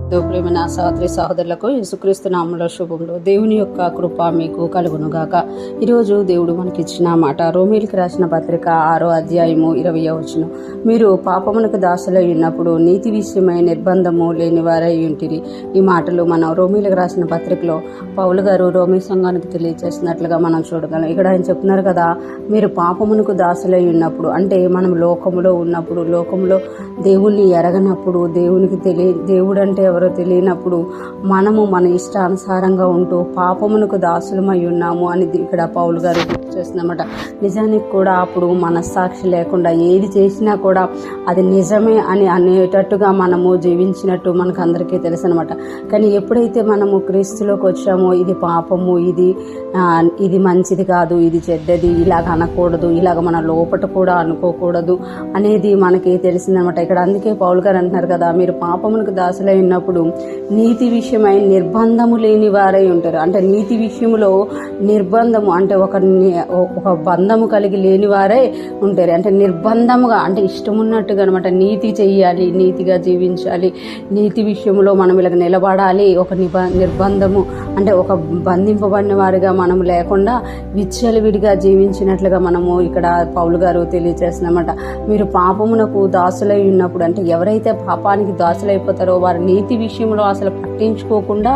ప్రేమైన సహోదరి సహోదరులకు యేసుక్రీస్తు నామములో శుభములు. దేవుని యొక్క కృప మీకు కలుగునుగాక. ఈరోజు దేవుడు మనకిచ్చిన మాట రోమీయులకు రాసిన పత్రిక 6వ అధ్యాయము 20వ వచనం. మీరు పాపమునకు దాసులై ఉన్నప్పుడు నీతి విషయమై నిర్బంధము లేని వారై ఉంటిరి. ఈ మాటలు మనం రోమీయులకు రాసిన పత్రికలో పౌలు గారు రోమీ సంఘానికి తెలియజేసినట్లుగా మనం చూడగలం. ఇక్కడ ఆయన చెప్తున్నారు కదా, మీరు పాపమునకు దాసులై ఉన్నప్పుడు అంటే మనం లోకములో ఉన్నప్పుడు, లోకములో దేవుణ్ణి ఎరగనప్పుడు, దేవుడు అంటే ఎవరో తెలియనప్పుడు మనము మన ఇష్టానుసారంగా ఉంటూ పాపమునకు దాసులమై ఉన్నాము అని ఇక్కడ పౌలు గారు గుర్తు చేస్తున్నమాట. నిజానికి కూడా అప్పుడు మనస్సాక్షి లేకుండా ఏది చేసినా కూడా అది నిజమే అని అనేటట్టుగా మనము జీవించినట్టు మనకు అందరికీ తెలుసు అనమాట. కానీ ఎప్పుడైతే మనము క్రీస్తులోకి వచ్చామో ఇది పాపము, ఇది మంచిది కాదు, ఇది చెడ్డది, ఇలాగ అనకూడదు, ఇలాగ మన లోపట కూడా అనుకోకూడదు అనేది మనకి తెలిసిందనమాట. ఇక్కడ అందుకే పౌలు గారు అంటున్నారు కదా, మీరు పాపమునకు దాసులై ఉన్నప్పుడు నీతి విషయమై నిర్బంధము లేని వారై ఉంటారు. అంటే నీతి విషయంలో నిర్బంధము అంటే ఒక బంధము కలిగి లేని వారై ఉంటారు. అంటే నిర్బంధముగా అంటే ఇష్టమున్నట్టుగా అనమాట. నీతి చెయ్యాలి, నీతిగా జీవించాలి, నీతి విషయంలో మనం ఇలాగ నిలబడాలి. ఒక నిర్బంధము అంటే ఒక బంధింపబడిన వారిగా మనం లేకుండా విచ్చలవిడిగా జీవించినట్లుగా మనము ఇక్కడ పౌలు గారు తెలియజేస్తున్నమాట. మీరు పాపమునకు దాసులై ఉన్నప్పుడు అంటే ఎవరైతే పాపానికి దాసులైపోతారో వారు నీతి విషయంలో అసలు పట్టించుకోకుండా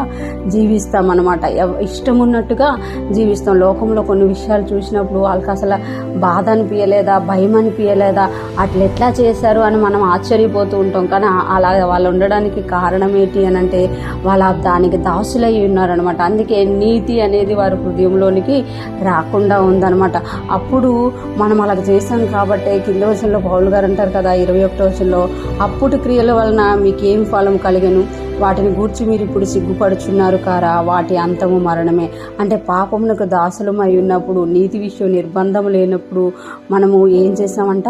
జీవిస్తామన్నమాట. ఇష్టం ఉన్నట్టుగా జీవిస్తాం. లోకంలో కొన్ని విషయాలు చూసినప్పుడు వాళ్ళకి అసలు బాధ అనిపించలేదా, భయం అనిపించలేదా, అట్లా ఎట్లా చేశారు అని మనం ఆశ్చర్యపోతూ ఉంటాం. కానీ అలా వాళ్ళు ఉండడానికి కారణం ఏంటి అని అంటే వాళ్ళ దానికి దాసులై ఉన్నారనమాట. అందుకే నీతి అనేది వారి హృదయంలోనికి రాకుండా ఉందనమాట. అప్పుడు మనం అలా చేశాం కాబట్టి కింద వచనంలో పౌలు గారు అంటారు కదా 21వ వచనంలో, అప్పుడు క్రియల వలన మీకేం ఫలం కలిగెను, వాటిని గూర్చి మీరు ఇప్పుడు సిగ్గుపడుచున్నారు కారా, వాటి అంతము మరణమే. అంటే పాపమునకు దాసులమై ఉన్నప్పుడు, నీతి విషయం నిర్బంధం లేనప్పుడు మనము ఏం చేసామంట,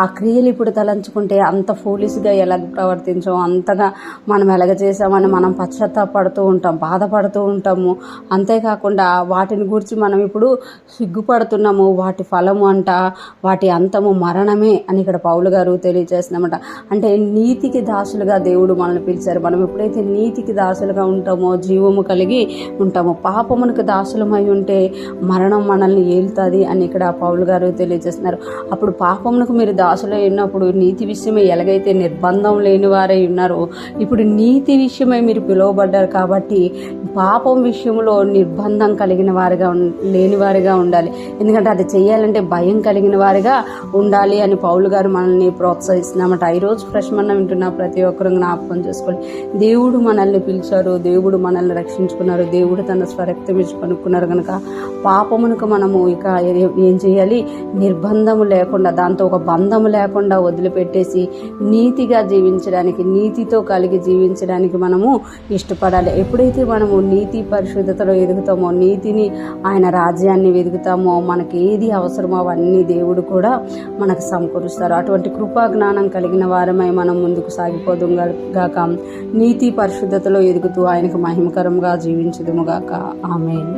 ఆ క్రియలు ఇప్పుడు తలంచుకుంటే అంత ఫూలిస్గా ఎలాగ ప్రవర్తించాం, అంతగా మనం ఎలాగ చేసామని మనం పశ్చాత్తాపడుతూ ఉంటాం, బాధపడుతూ ఉంటాము. అంతేకాకుండా వాటిని గురించి మనం ఇప్పుడు సిగ్గుపడుతున్నాము. వాటి ఫలము అంట, వాటి అంతము మరణమే అని ఇక్కడ పౌలు గారు తెలియజేస్తున్నామట. అంటే నీతికి దాసులుగా దేవుడు మనల్ని పిలిచారు. మనం ఎప్పుడైతే నీతికి దాసులుగా ఉంటామో జీవము కలిగి ఉంటాము. పాపమునకు దాసులమై ఉంటే మరణం మనల్ని ఏలుతుంది అని ఇక్కడ పౌలు గారు తెలియజేస్తున్నారు. అప్పుడు పాపమునకు మీరు దాసులై ఉన్నప్పుడు నీతి విషయమై ఎలాగైతే నిర్బంధం లేని వారై ఉన్నారో, ఇప్పుడు నీతి విషయమై మీరు పిలువబడ్డారు కాబట్టి పాపం విషయంలో నిర్బంధం కలిగిన వారిగా లేని వారిగా ఉండాలి. ఎందుకంటే అది చేయాలంటే భయం కలిగిన వారిగా ఉండాలి అని పౌలు గారు మనల్ని ప్రోత్సహిస్తున్నామట. ఈరోజు ఫ్రెష్మన్న వింటున్న ప్రతి ఒక్కరు జ్ఞాపకం చేసుకోండి, దేవుడు మనల్ని పిలిచారు, దేవుడు మనల్ని రక్షించుకున్నారు, దేవుడు తన స్వరక్తం ఇచ్చి కనుక్కున్నారు కనుక పాపమునకు మనము ఇక ఏం చేయాలి, నిర్బంధము లేకుండా, దాంతో ఒక బంధము లేకుండా వదిలిపెట్టేసి నీతిగా జీవించడానికి, నీతితో కలిగి జీవించడానికి మనము ఇష్టపడాలి. ఎప్పుడైతే మనము నీతి పరిశుద్ధతలో ఎదుగుతామో, నీతిని ఆయన రాజ్యాన్ని వెతుకుతామో, మనకి ఏది అవసరమో అవన్నీ దేవుడు కూడా మనకు సమకూరుస్తారు. అటువంటి కృపా జ్ఞానం కలిగిన వారమై మనం ముందుకు సాగిపోదుం గాక. నీతి పరిశుద్ధతలో ఎదుగుతూ ఆయనకు మహిమకరంగా జీవించుదుము గాక. ఆమేన్.